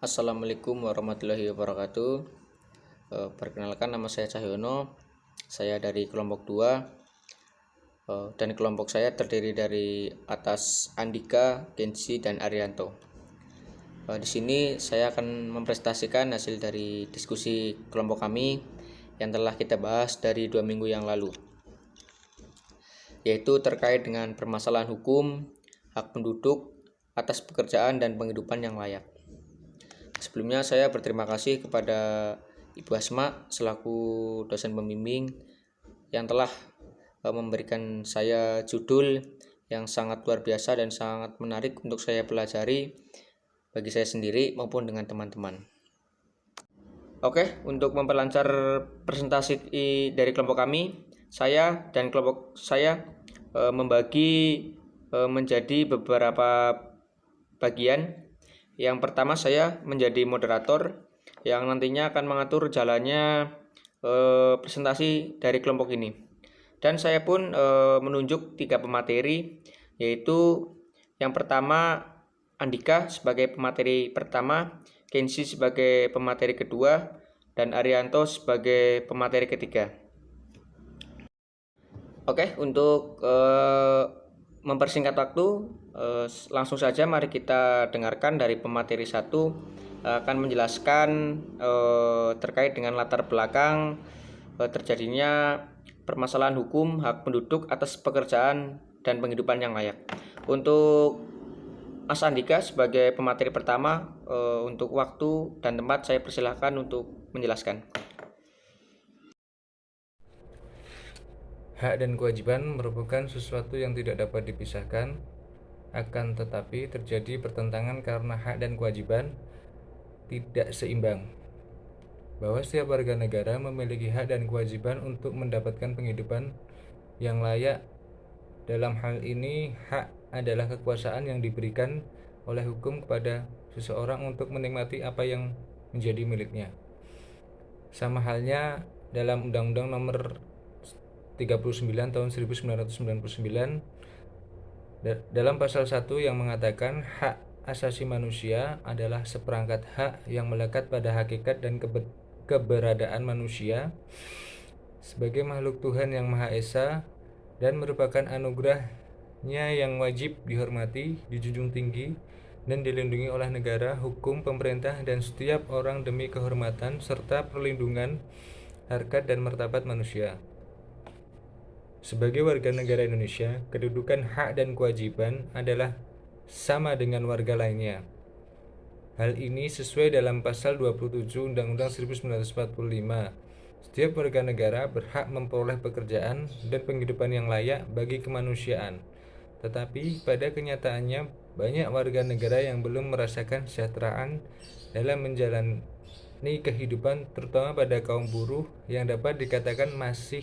Assalamualaikum warahmatullahi wabarakatuh. Perkenalkan, nama saya Cahyono. Saya dari kelompok 2, dan kelompok saya terdiri dari atas Andika, Kenzi, dan Arianto. Di sini saya akan mempresentasikan hasil dari diskusi kelompok kami yang telah kita bahas dari 2 minggu yang lalu, yaitu terkait dengan permasalahan hukum, hak penduduk atas pekerjaan dan penghidupan yang layak. Sebelumnya saya berterima kasih kepada Ibu Asma selaku dosen pembimbing yang telah memberikan saya judul yang sangat luar biasa dan sangat menarik untuk saya pelajari bagi saya sendiri maupun dengan teman-teman. Oke, untuk memperlancar presentasi dari kelompok kami, saya dan kelompok saya membagi menjadi beberapa bagian. Yang pertama, saya menjadi moderator yang nantinya akan mengatur jalannya presentasi dari kelompok ini. Dan saya pun menunjuk 3 pemateri, yaitu yang pertama Andika sebagai pemateri pertama, Kenzi sebagai pemateri kedua, dan Arianto sebagai pemateri ketiga. Oke, untuk mempersingkat waktu, langsung saja mari kita dengarkan dari pemateri 1 akan menjelaskan terkait dengan latar belakang terjadinya permasalahan hukum hak penduduk atas pekerjaan dan penghidupan yang layak. Untuk Mas Andika sebagai pemateri pertama, untuk waktu dan tempat saya persilahkan untuk menjelaskan. Hak dan kewajiban merupakan sesuatu yang tidak dapat dipisahkan, akan tetapi terjadi pertentangan karena hak dan kewajiban tidak seimbang. Bahwa setiap warga negara memiliki hak dan kewajiban untuk mendapatkan penghidupan yang layak. Dalam hal ini, hak adalah kekuasaan yang diberikan oleh hukum kepada seseorang untuk menikmati apa yang menjadi miliknya. Sama halnya dalam Undang-Undang Nomor 39 tahun 1999 dalam pasal 1 yang mengatakan hak asasi manusia adalah seperangkat hak yang melekat pada hakikat dan keberadaan manusia sebagai makhluk Tuhan yang Maha Esa dan merupakan anugerahnya yang wajib dihormati, dijunjung tinggi, dan dilindungi oleh negara, hukum, pemerintah, dan setiap orang demi kehormatan serta perlindungan harkat dan martabat manusia. Sebagai warga negara Indonesia, kedudukan hak dan kewajiban adalah sama dengan warga lainnya. Hal ini sesuai dalam pasal 27 Undang-Undang 1945. Setiap warga negara berhak memperoleh pekerjaan dan penghidupan yang layak bagi kemanusiaan. Tetapi pada kenyataannya banyak warga negara yang belum merasakan kesejahteraan dalam menjalani kehidupan, terutama pada kaum buruh yang dapat dikatakan masih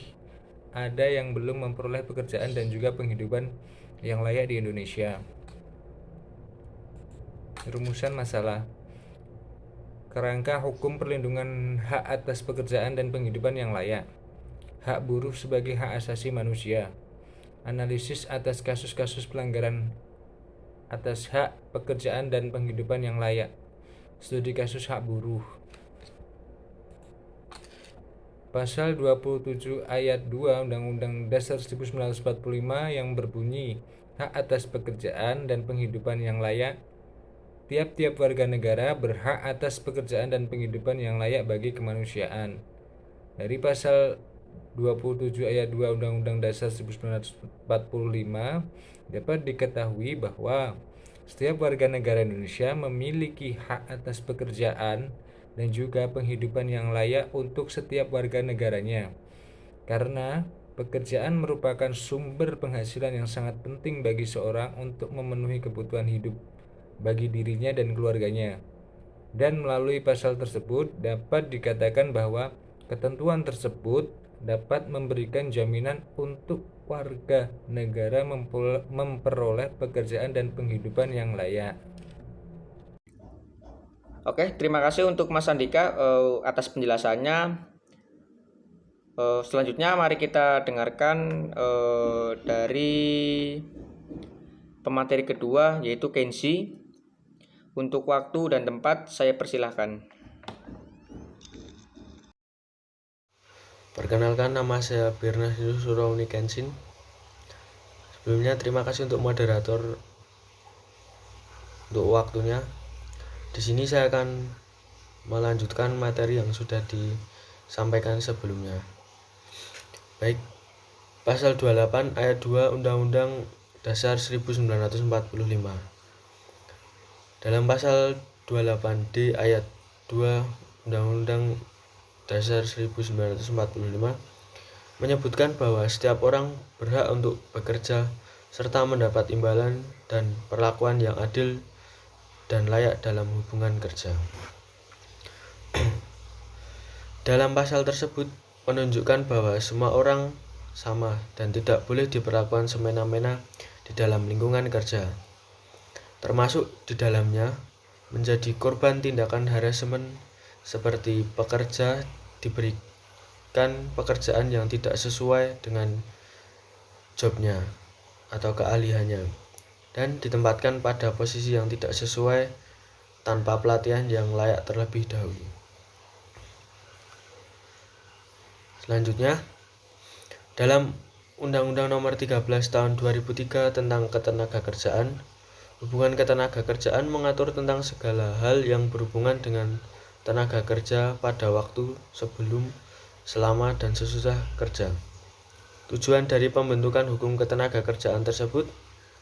ada yang belum memperoleh pekerjaan dan juga penghidupan yang layak di Indonesia. Rumusan masalah. Kerangka hukum perlindungan hak atas pekerjaan dan penghidupan yang layak. Hak buruh sebagai hak asasi manusia. Analisis atas kasus-kasus pelanggaran atas hak pekerjaan dan penghidupan yang layak. Studi kasus hak buruh. Pasal 27 ayat 2 Undang-Undang Dasar 1945 yang berbunyi hak atas pekerjaan dan penghidupan yang layak. Tiap-tiap warga negara berhak atas pekerjaan dan penghidupan yang layak bagi kemanusiaan. Dari pasal 27 ayat 2 Undang-Undang Dasar 1945 dapat diketahui bahwa setiap warga negara Indonesia memiliki hak atas pekerjaan dan juga penghidupan yang layak untuk setiap warga negaranya. Karena pekerjaan merupakan sumber penghasilan yang sangat penting bagi seorang untuk memenuhi kebutuhan hidup bagi dirinya dan keluarganya. Dan melalui pasal tersebut dapat dikatakan bahwa ketentuan tersebut dapat memberikan jaminan untuk warga negara memperoleh pekerjaan dan penghidupan yang layak. Oke, terima kasih untuk Mas Andika atas penjelasannya. Selanjutnya mari kita dengarkan dari pemateri kedua, yaitu Kenzi. Untuk waktu dan tempat saya persilahkan. Perkenalkan, nama saya Bernardinus Surauni Kensin. Sebelumnya terima kasih untuk moderator untuk waktunya. Di sini saya akan melanjutkan materi yang sudah disampaikan sebelumnya. Baik, Pasal 28 ayat 2 Undang-Undang Dasar 1945. Dalam pasal 28D ayat 2 Undang-Undang Dasar 1945 menyebutkan bahwa setiap orang berhak untuk bekerja serta mendapat imbalan dan perlakuan yang adil dan layak dalam hubungan kerja. Dalam pasal tersebut menunjukkan bahwa semua orang sama dan tidak boleh diperlakukan semena-mena di dalam lingkungan kerja, termasuk di dalamnya menjadi korban tindakan harassment seperti pekerja diberikan pekerjaan yang tidak sesuai dengan jobnya atau keahliannya dan ditempatkan pada posisi yang tidak sesuai tanpa pelatihan yang layak terlebih dahulu. Selanjutnya, dalam Undang-Undang Nomor 13 Tahun 2003 tentang Ketenagakerjaan, hubungan ketenagakerjaan mengatur tentang segala hal yang berhubungan dengan tenaga kerja pada waktu, sebelum, selama, dan sesudah kerja. Tujuan dari pembentukan hukum ketenagakerjaan tersebut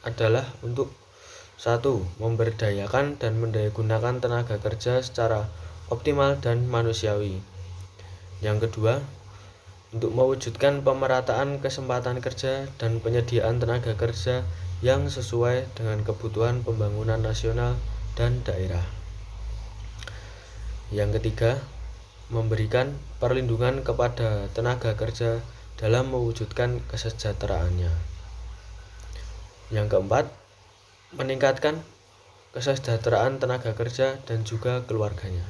adalah untuk 1. Memberdayakan dan mendayagunakan tenaga kerja secara optimal dan manusiawi. Yang kedua, untuk mewujudkan pemerataan kesempatan kerja dan penyediaan tenaga kerja yang sesuai dengan kebutuhan pembangunan nasional dan daerah. Yang ketiga, memberikan perlindungan kepada tenaga kerja dalam mewujudkan kesejahteraannya. Yang keempat, meningkatkan kesejahteraan tenaga kerja dan juga keluarganya.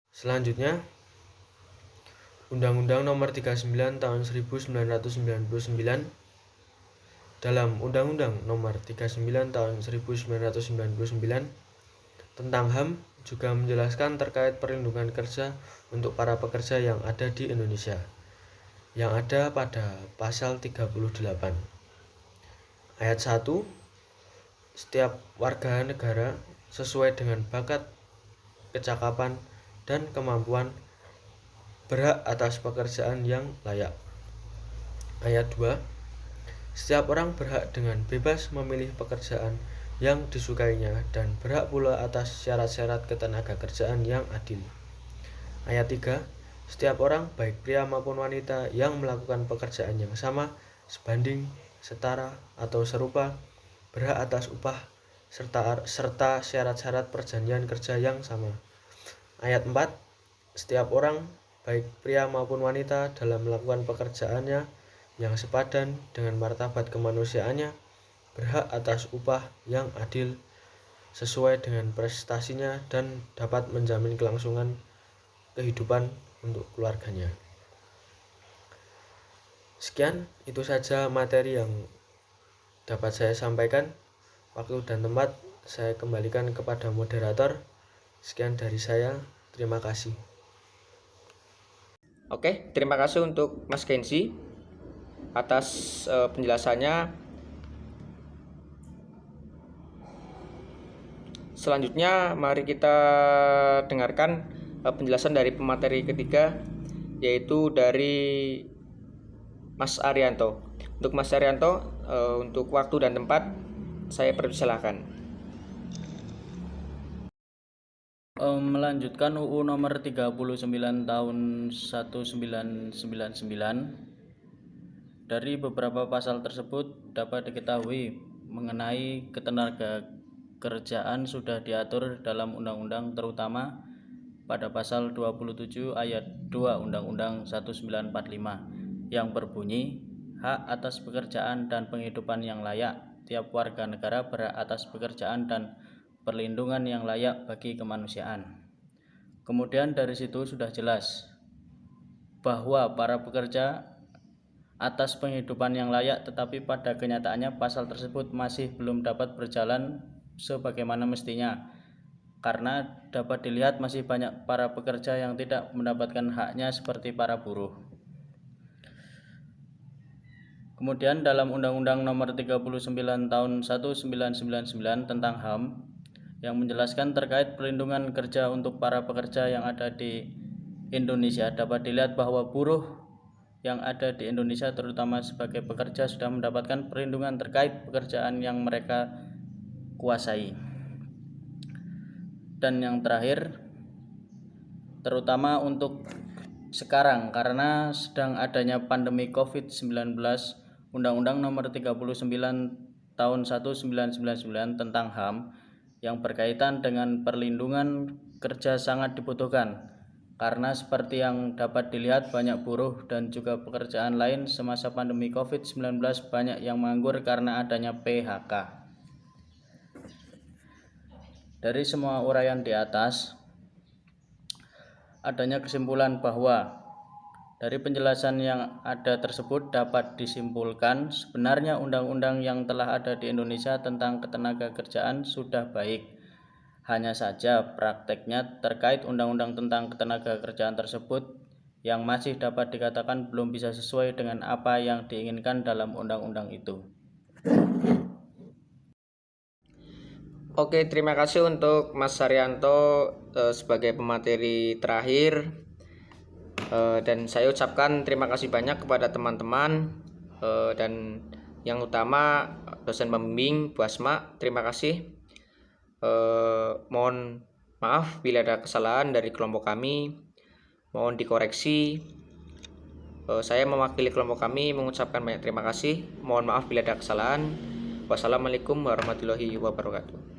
Selanjutnya, Undang-Undang Nomor 39 Tahun 1999. Dalam Undang-Undang Nomor 39 Tahun 1999 tentang HAM juga menjelaskan terkait perlindungan kerja untuk para pekerja yang ada di Indonesia, yang ada pada pasal 38. Ayat 1, setiap warga negara sesuai dengan bakat, kecakapan, dan kemampuan berhak atas pekerjaan yang layak. Ayat 2, setiap orang berhak dengan bebas memilih pekerjaan yang disukainya dan berhak pula atas syarat-syarat ketenagakerjaan yang adil. Ayat 3, setiap orang baik pria maupun wanita yang melakukan pekerjaan yang sama, sebanding, setara, atau serupa berhak atas upah serta syarat-syarat perjanjian kerja yang sama. Ayat 4, setiap orang baik pria maupun wanita dalam melakukan pekerjaannya yang sepadan dengan martabat kemanusiaannya berhak atas upah yang adil sesuai dengan prestasinya dan dapat menjamin kelangsungan kehidupan untuk keluarganya. Sekian, itu saja materi yang dapat saya sampaikan. Waktu dan tempat saya kembalikan kepada moderator. Sekian dari saya, terima kasih. Oke, terima kasih untuk Mas Kensi atas penjelasannya. Selanjutnya mari kita dengarkan penjelasan dari pemateri ketiga, yaitu dari Mas Arianto. Untuk Mas Arianto, untuk waktu dan tempat saya persilahkan. Melanjutkan UU nomor 39 tahun 1999. Dari beberapa pasal tersebut dapat diketahui mengenai ketenagakerjaan sudah diatur dalam undang-undang, terutama pada pasal 27 ayat 2 Undang-Undang 1945 yang berbunyi, hak atas pekerjaan dan penghidupan yang layak. Tiap warga negara berhak atas pekerjaan dan perlindungan yang layak bagi kemanusiaan. Kemudian dari situ sudah jelas bahwa para pekerja atas penghidupan yang layak, tetapi pada kenyataannya pasal tersebut masih belum dapat berjalan sebagaimana mestinya, karena dapat dilihat masih banyak para pekerja yang tidak mendapatkan haknya seperti para buruh. Kemudian dalam Undang-Undang Nomor 39 Tahun 1999 tentang HAM yang menjelaskan terkait perlindungan kerja untuk para pekerja yang ada di Indonesia, dapat dilihat bahwa buruh yang ada di Indonesia terutama sebagai pekerja sudah mendapatkan perlindungan terkait pekerjaan yang mereka kuasai. Dan yang terakhir, terutama untuk sekarang karena sedang adanya pandemi COVID-19, Undang-Undang Nomor 39 Tahun 1999 tentang HAM yang berkaitan dengan perlindungan kerja sangat dibutuhkan, karena seperti yang dapat dilihat banyak buruh dan juga pekerjaan lain semasa pandemi COVID-19 banyak yang menganggur karena adanya PHK. Dari semua uraian di atas, adanya kesimpulan bahwa dari penjelasan yang ada tersebut dapat disimpulkan sebenarnya undang-undang yang telah ada di Indonesia tentang ketenagakerjaan sudah baik. Hanya saja prakteknya terkait undang-undang tentang ketenagakerjaan tersebut yang masih dapat dikatakan belum bisa sesuai dengan apa yang diinginkan dalam undang-undang itu. Oke, terima kasih untuk Mas Haryanto sebagai pemateri terakhir. Dan saya ucapkan terima kasih banyak kepada teman-teman dan yang utama dosen pembimbing Bu Asma. Terima kasih. Mohon maaf bila ada kesalahan dari kelompok kami, mohon dikoreksi. Saya mewakili kelompok kami mengucapkan banyak terima kasih. Mohon maaf bila ada kesalahan. Wassalamualaikum warahmatullahi wabarakatuh.